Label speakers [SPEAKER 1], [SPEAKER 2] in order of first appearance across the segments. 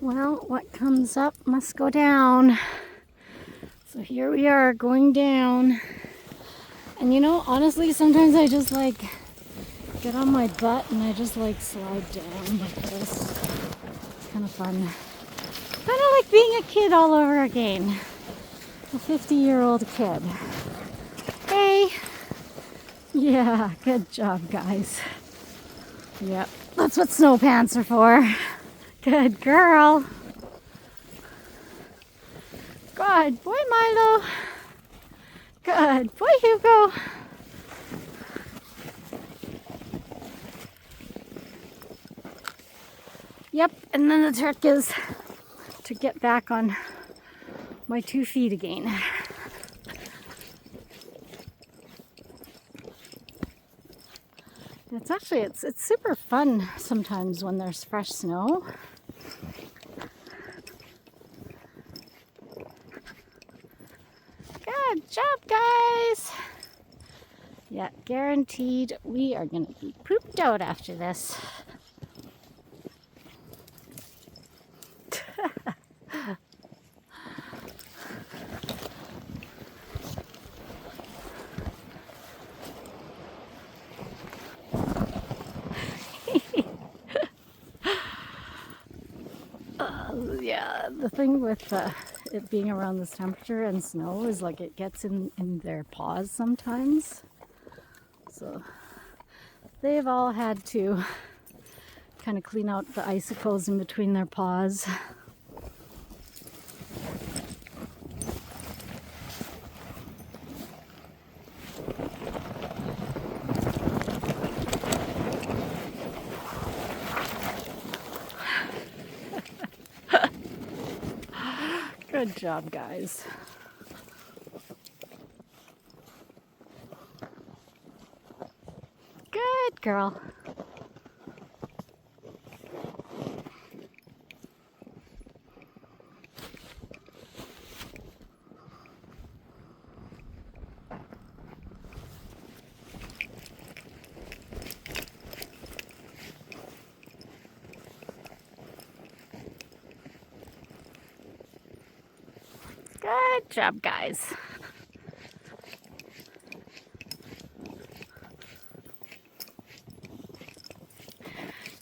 [SPEAKER 1] Well, what comes up must go down. So here we are going down. And you know, honestly, sometimes I just like get on my butt and I just like slide down like this. It's kind of fun. Kind of like being a kid all over again. A 50-year-old kid. Hey! Yeah, good job, guys. Yep, that's what snow pants are for. Good girl. Good boy, Milo. Good boy, Hugo. Yep, and then the trick is to get back on my 2 feet again. It's actually, it's super fun sometimes when there's fresh snow. Good job, guys. Yeah, guaranteed we are gonna be pooped out after this. Yeah, the thing with it being around this temperature and snow is like it gets in their paws sometimes. So they've all had to kind of clean out the icicles in between their paws. Good job, guys. Good girl. Good job, guys.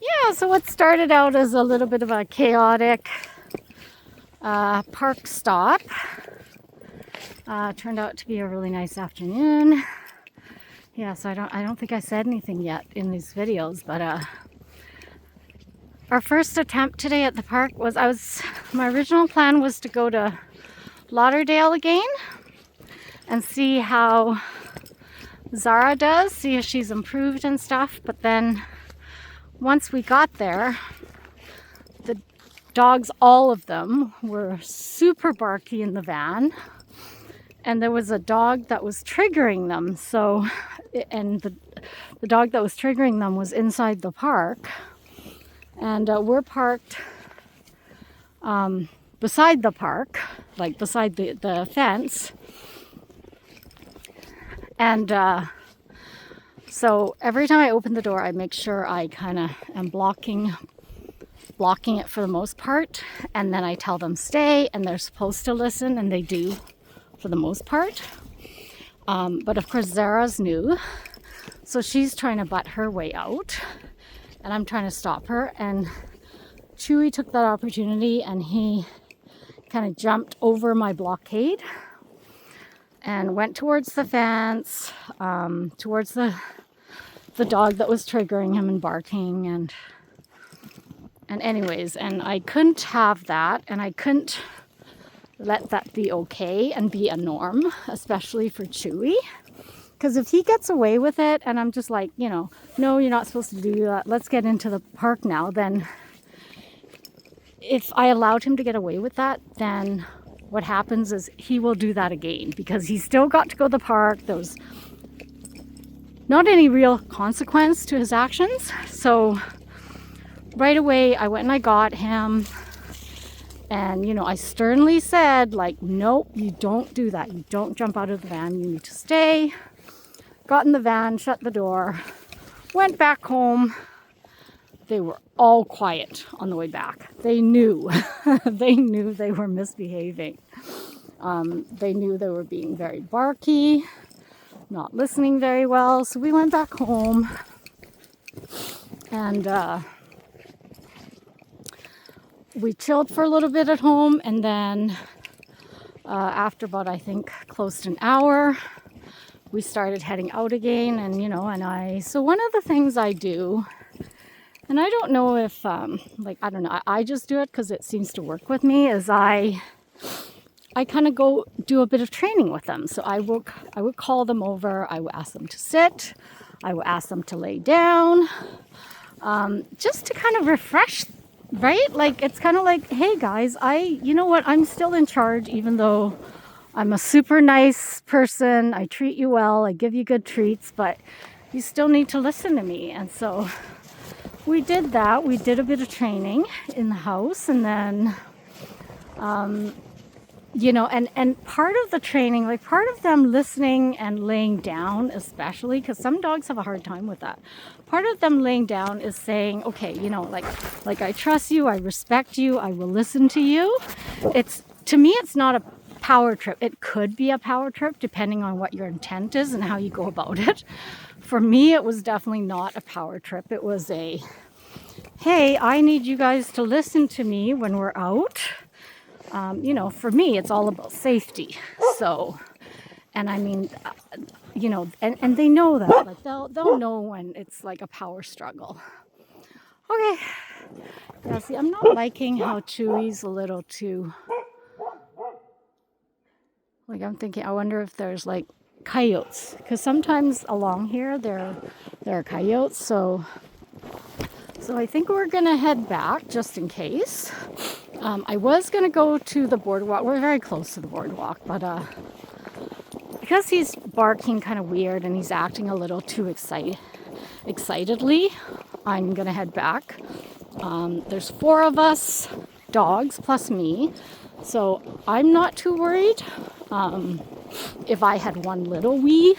[SPEAKER 1] Yeah, so what started out as a little bit of a chaotic park stop turned out to be a really nice afternoon. Yeah, so I don't think I said anything yet in these videos, but our first attempt today at the park was my original plan was to go to Lauderdale again and see how Zara does, see if she's improved and stuff. But then once we got there, the dogs, all of them, were super barky in the van, and there was a dog that was triggering them. So, and the dog that was triggering them was inside the park, and we're parked beside the park, like beside the fence. And so every time I open the door, I make sure I kind of am blocking it for the most part. And then I tell them stay, and they're supposed to listen, and they do for the most part. But of course, Zara's new, so she's trying to butt her way out, and I'm trying to stop her. And Chewy took that opportunity, and he kind of jumped over my blockade and went towards the fence, towards the dog that was triggering him and barking, and anyways, and I couldn't have that, and I couldn't let that be okay and be a norm, especially for Chewy, because if he gets away with it and I'm just like, you know, no, you're not supposed to do that, let's get into the park now, then if I allowed him to get away with that, then what happens is he will do that again, because he still got to go to the park. There was not any real consequence to his actions. So right away I went and I got him, and you know, I sternly said, like, nope, you don't do that, you don't jump out of the van, you need to stay. Got in the van, shut the door, went back home. They were all quiet on the way back. They knew, they knew they were misbehaving. They knew they were being very barky, not listening very well. So we went back home and we chilled for a little bit at home. And then after about, I think, close to an hour, we started heading out again. And, you know, so one of the things I do, and I don't know if, like, I don't know, I just do it because it seems to work with me, is I kind of go do a bit of training with them. So I would call them over. I would ask them to sit. I would ask them to lay down, just to kind of refresh, right? Like, it's kind of like, hey guys, you know what? I'm still in charge, even though I'm a super nice person. I treat you well. I give you good treats, but you still need to listen to me. And so we did that. We did a bit of training in the house, and then, you know, and part of the training, like part of them listening and laying down, especially, because some dogs have a hard time with that. Part of them laying down is saying, okay, you know, like I trust you, I respect you, I will listen to you. To me, it's not a power trip. It could be a power trip depending on what your intent is and how you go about it. For me, it was definitely not a power trip. It was a, hey, I need you guys to listen to me when we're out. You know, for me, it's all about safety. So, and I mean, you know, and they know that. Like, they'll know when it's like a power struggle. Okay. Yeah, see, I'm not liking how Chewy's a little too, like, I'm thinking, I wonder if there's like coyotes, because sometimes along here there are coyotes. So I think we're gonna head back just in case. I was gonna go to the boardwalk. We're very close to the boardwalk, but because he's barking kind of weird and he's acting a little too excitedly, I'm gonna head back. There's 4 of us dogs plus me, so I'm not too worried. If I had one little wee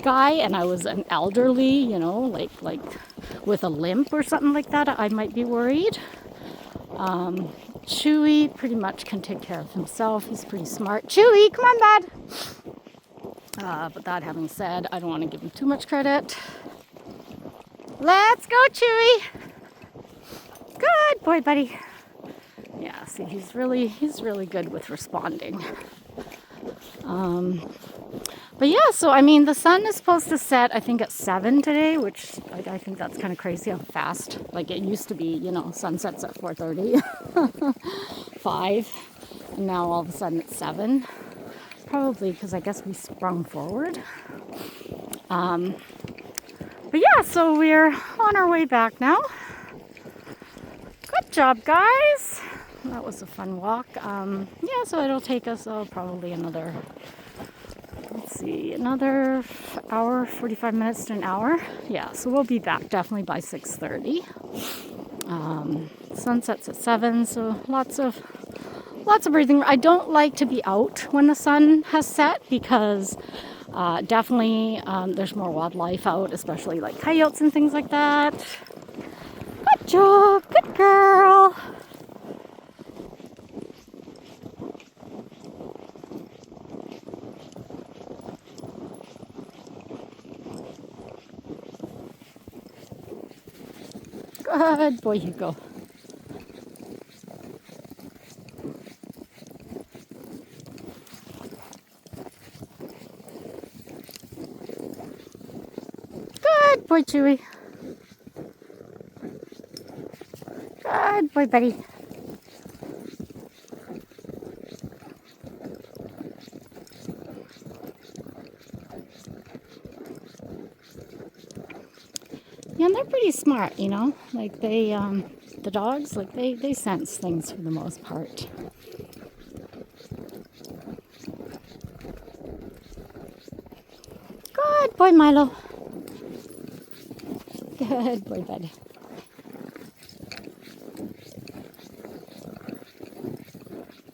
[SPEAKER 1] guy and I was an elderly, you know, like with a limp or something like that, I might be worried. Chewy pretty much can take care of himself. He's pretty smart. Chewy, come on, bud. But that having said, I don't want to give him too much credit. Let's go, Chewy. Good boy, buddy. Yeah, see, he's really good with responding. But yeah, so I mean, the sun is supposed to set, I think, at 7 today, which I think that's kind of crazy how fast. Like, it used to be, you know, sunsets at 4:30, 5, and now all of a sudden it's 7. Probably because I guess we sprung forward. But yeah, so we're on our way back now. Good job, guys. That was a fun walk. Yeah, so it'll take us probably another, let's see, another hour, 45 minutes to an hour. Yeah, so we'll be back definitely by 6:30. Sunset's at 7, so lots of breathing. I don't like to be out when the sun has set because definitely there's more wildlife out, especially like coyotes and things like that. Good job, good girl. Good boy, Hugo. Good boy, Chewy. Good boy, buddy. Yeah, and they're pretty smart, you know. Like they, the dogs, like they sense things for the most part. Good boy, Milo. Good boy, bud.